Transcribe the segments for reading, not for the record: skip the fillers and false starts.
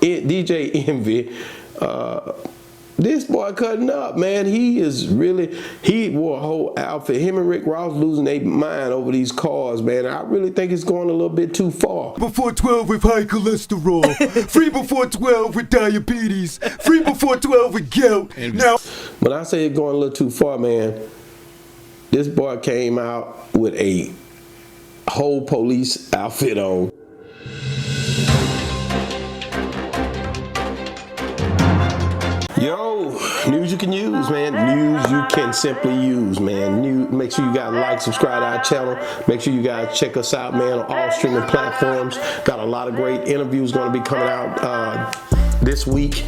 DJ Envy. This boy cutting up, man. He wore a whole outfit. Him and Rick Ross losing their mind over these cars, man. I really think it's going a little bit too far. Before 12 with high cholesterol. Free before 12 with diabetes. Free before 12 with gout. Now, when I say it's going a little too far, man, this boy came out with a whole police outfit on. Yo, news you can use, man. News you can simply use, man. Make sure you guys like, subscribe to our channel. Make sure you guys check us out, man, on all streaming platforms. Got a lot of great interviews going to be coming out this week.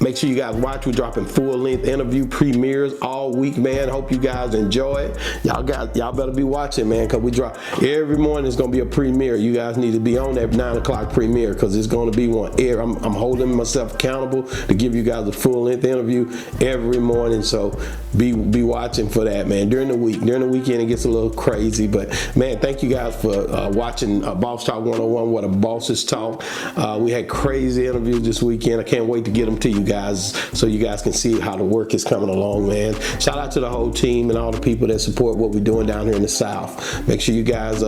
Make sure you guys watch. We're dropping full-length interview premieres all week, man. Hope you guys enjoy it. Y'all better be watching, man, because we drop every morning. It's gonna be a premiere. You guys need to be on that 9 o'clock premiere because it's gonna be one. I'm holding myself accountable to give you guys a full-length interview every morning. So be watching for that, man. During the weekend, it gets a little crazy, but man, thank you guys for watching Boss Talk 101, where the bosses talk. We had crazy interviews this weekend. I can't wait to get them to you guys so you guys can see how the work is coming along, man. Shout out to the whole team and all the people that support what we're doing down here in the South. Make sure you guys,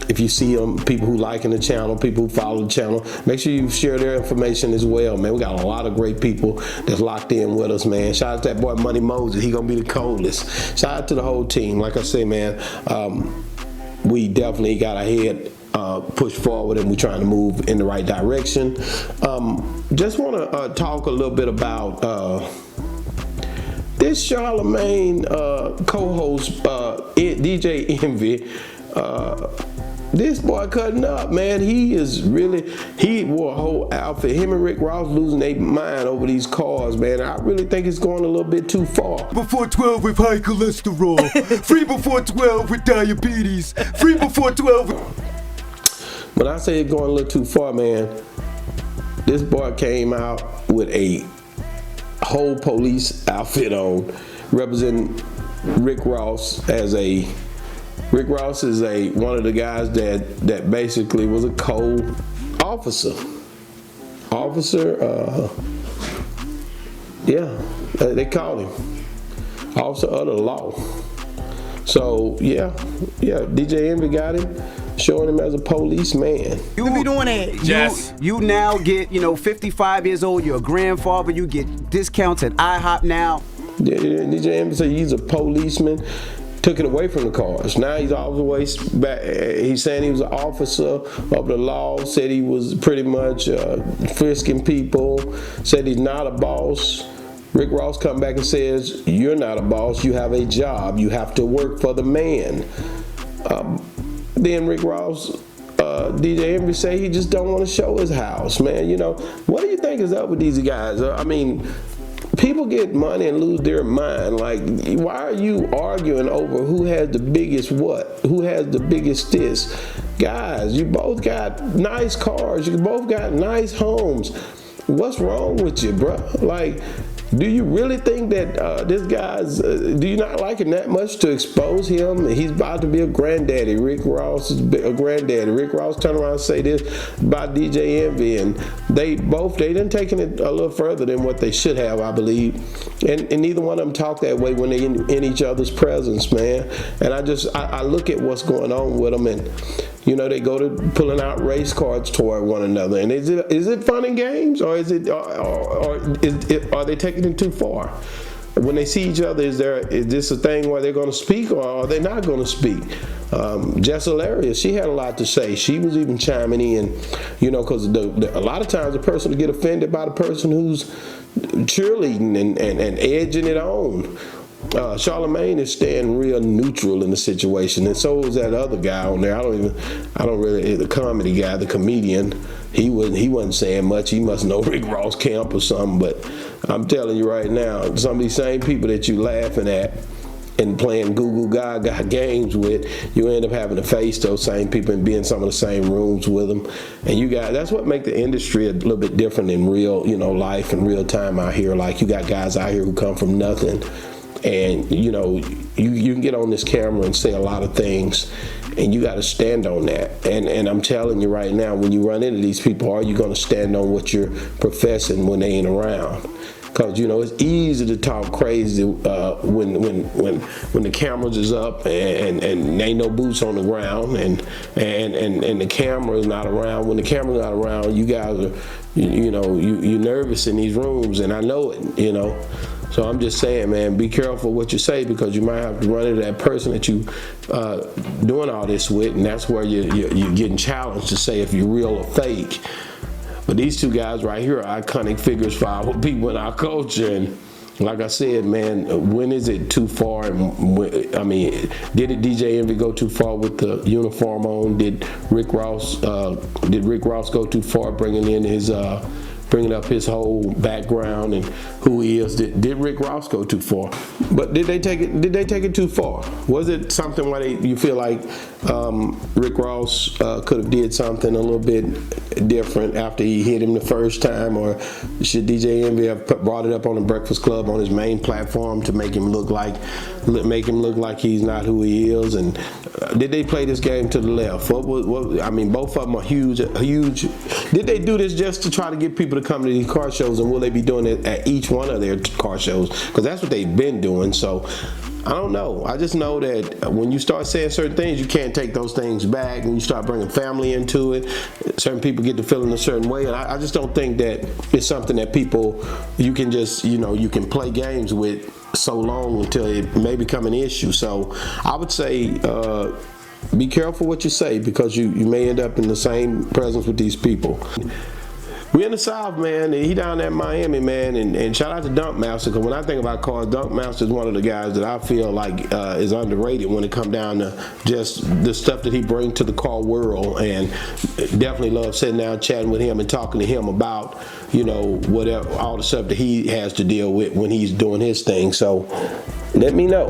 if you see them, people who liking the channel, people who follow the channel, make sure you share their information as well, man. We got a lot of great people that's locked in with us, man. Shout out to that boy Money Moses. He gonna be the coldest. Shout out to the whole team. Like I say, man, we definitely got our head push forward and we're trying to move in the right direction. Just want to talk a little bit about this Charlemagne co-host DJ Envy. This boy cutting up, man. He wore a whole outfit. Him and Rick Ross losing their mind over these cars, man. I really think it's going a little bit too far. Before 12 with high cholesterol. Free before 12 with diabetes. Free before 12 with... When I say it's going a little too far, man, this boy came out with a whole police outfit on, representing Rick Ross as a... Rick Ross is one of the guys that basically was a co-officer. Yeah, they called him officer of the law. So yeah, DJ Envy got him, showing him as a policeman. You be doing that. Yes. You now get, 55 years old, you're a grandfather, you get discounts at IHOP now. Yeah, DJ Envy said he's a policeman, took it away from the cars. Now he's all the way back. He's saying he was an officer of the law, said he was pretty much frisking people, said he's not a boss. Rick Ross come back and says, you're not a boss, you have a job, you have to work for the man. Then Rick Ross, DJ Envy say he just don't want to show his house, man. What do you think is up with these guys? I mean, people get money and lose their mind. Like, why are you arguing over who has the biggest what? Who has the biggest this? Guys, you both got nice cars. You both got nice homes. What's wrong with you, bro? Like, do you really think that this guy's, do you not like him that much to expose him? He's about to be a granddaddy. Rick Ross is a granddaddy. Rick Ross turned around and say this about DJ Envy, and they done taken it a little further than what they should have, I believe. And neither one of them talk that way when they're in each other's presence, man. And I look at what's going on with them, and they go to pulling out race cards toward one another. And is it fun and games, or are they taking it too far? When they see each other, is this a thing where they're going to speak, or are they not going to speak? Jess Hilarious, she had a lot to say. She was even chiming in, because a lot of times a person will get offended by the person who's cheerleading and edging it on. Charlemagne is staying real neutral in the situation, and so is that other guy on there. The comedy guy, the comedian. He wasn't saying much. He must know Rick Ross camp or something. But I'm telling you right now, some of these same people that you laughing at and playing Google Gaga games with, you end up having to face those same people and be in some of the same rooms with them. And that's what make the industry a little bit different in real, life and real time out here. Like, you got guys out here who come from nothing. And you can get on this camera and say a lot of things, and you got to stand on that. And I'm telling you right now, when you run into these people, are you going to stand on what you're professing when they ain't around? Because it's easy to talk crazy when the cameras is up and ain't no boots on the ground and the camera is not around. When the camera's not around, you guys are you're nervous in these rooms, and I know it. So I'm just saying, man, be careful what you say, because you might have to run into that person that you doing all this with, and that's where you're getting challenged to say if you're real or fake. But these two guys right here are iconic figures for our people in our culture. And like I said, man, when is it too far? And did DJ Envy go too far with the uniform on? Did Rick Ross go too far bringing up his whole background and who he is? Did Rick Ross go too far? But did they take it too far? Was it something where you feel like Rick Ross could have did something a little bit different after he hit him the first time, or should DJ Envy have brought it up on the Breakfast Club on his main platform to make him look like he's not who he is? And did they play this game to the left? Both of them are huge. Did they do this just to try to get people to come to these car shows, and will they be doing it at each one of their car shows? Because that's what they've been doing. So I don't know. I just know that when you start saying certain things, you can't take those things back. When you start bringing family into it, certain people get to feeling a certain way, and I just don't think that it's something that you can just you can play games with so long until it may become an issue. So I would say be careful what you say, because you may end up in the same presence with these people. We in the South, man. He down at Miami, man, and shout out to Dunk Master, because when I think about cars, Dunk Master is one of the guys that I feel like is underrated when it comes down to just the stuff that he brings to the car world, and definitely love sitting down chatting with him and talking to him about whatever, all the stuff that he has to deal with when he's doing his thing. So let me know.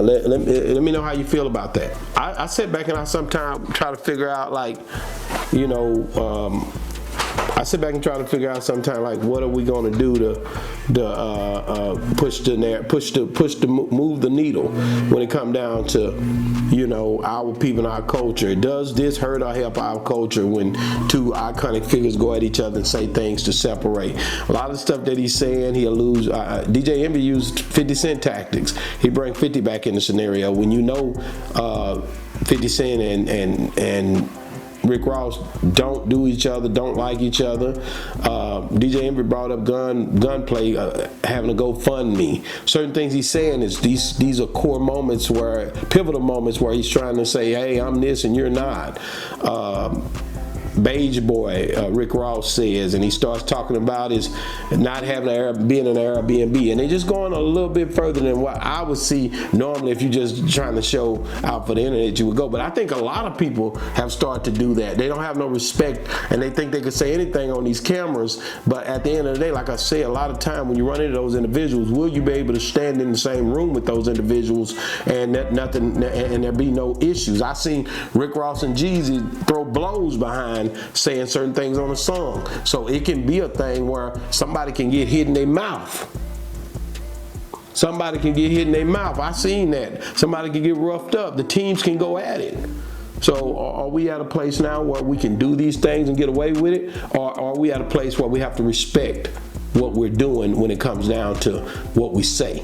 Let me know how you feel about that. I sit back and I sometimes try to figure out, like, I sit back and try to figure out sometimes, like, what are we going to do to move the needle when it comes down to our people and our culture. Does this hurt or help our culture when two iconic figures go at each other and say things to separate? A lot of the stuff that he's saying, he'll lose. DJ Envy used 50 Cent tactics. He bring 50 back in the scenario when 50 Cent and Rick Ross don't do each other, don't like each other. DJ Envy brought up gunplay, having a GoFundMe. Certain things he's saying is these are core moments, pivotal moments where he's trying to say, hey, I'm this and you're not. Beige Boy, Rick Ross says, and he starts talking about his not having being an Airbnb, and they just going a little bit further than what I would see normally if you're just trying to show out for the internet you would go. But I think a lot of people have started to do that. They don't have no respect, and they think they can say anything on these cameras. But at the end of the day, like I say, a lot of time when you run into those individuals, will you be able to stand in the same room with those individuals and there be no issues? I seen Rick Ross and Jeezy throw blows behind saying certain things on a song. So it can be a thing where somebody can get hit in their mouth. Somebody can get hit in their mouth. I seen that. Somebody can get roughed up. The teams can go at it. So are we at a place now where we can do these things and get away with it? Or are we at a place where we have to respect what we're doing when it comes down to what we say?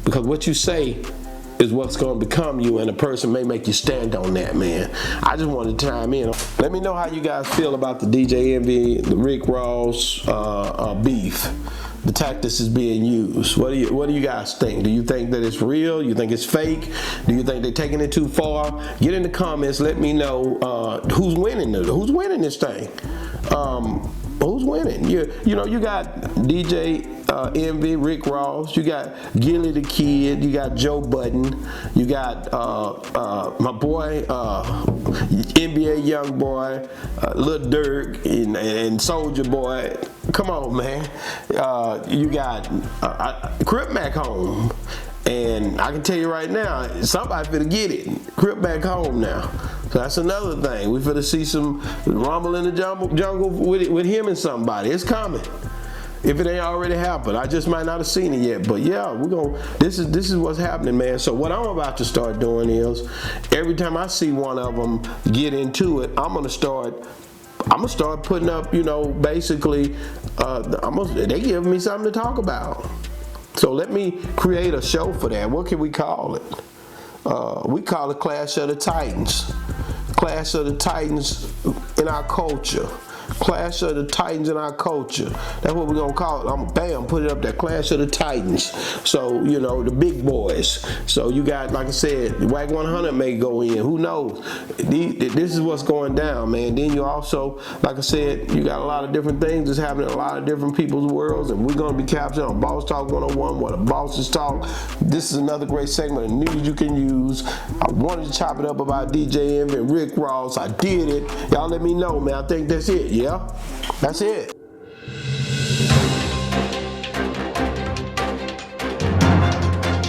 Because what you say is what's going to become you, and a person may make you stand on that, man. I just wanted to chime in. Let me know how you guys feel about the DJ Envy, the Rick Ross beef. The tactics is being used. What do you guys think? Do you think that it's real? You think it's fake? Do you think they're taking it too far? Get in the comments. Let me know who's winning this thing. Who's winning? You got DJ Envy, Rick Ross, you got Gilly the Kid, you got Joe Budden, you got my boy NBA Young Boy, Lil Durk, and Soulja Boy. Come on, man. You got Crip back home. And I can tell you right now, somebody finna get it. Crip back home now. So that's another thing. We finna see some rumble in the jungle with him and somebody. It's coming. if it ain't already happened. I just might not have seen it yet. But yeah, this is what's happening, man. So what I'm about to start doing is every time I see one of them get into it, I'm gonna start putting up, basically, they give me something to talk about. So let me create a show for that. What can we call it? We call it Clash of the Titans. Clash of the Titans in our culture. Clash of the Titans in our culture. That's what we're gonna call it. Put it up there. Clash of the Titans. So, the big boys. So you got, like I said, WAC 100 may go in. Who knows? This is what's going down, man. Then you also, like I said, you got a lot of different things that's happening in a lot of different people's worlds, and we're gonna be captured on Boss Talk 101, where the bosses talk. This is another great segment of news you can use. I wanted to chop it up about DJ Envy and Rick Ross. I did it. Y'all let me know, man. I think that's it. Yeah, that's it.